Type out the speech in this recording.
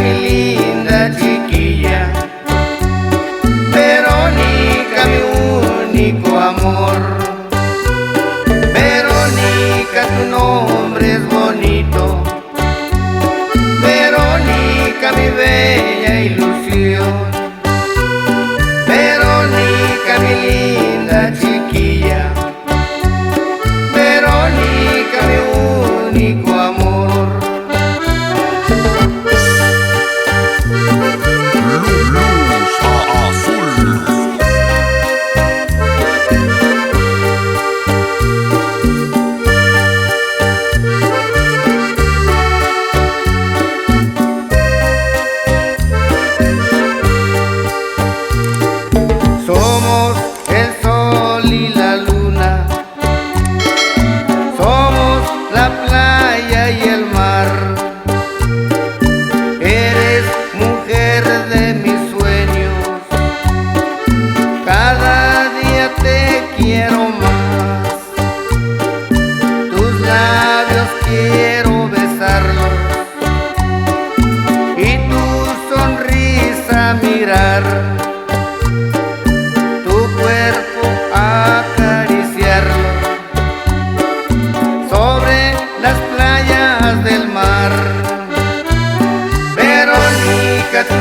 mi linda chiquilla. Verónica, mi único amor. Verónica, tu nombre es bonito. Verónica, mi bella ilusión. Verónica, mi linda chiquilla. Verónica, mi único amor. Luz azul. Somos el sol y la luna, somos la playa y el mar. Eres mujer de mis sueños, cada día te quiero más. Tus labios quiero besarlos y tu sonrisa mirar. Acariciarlo sobre las playas del mar. Verónica, tu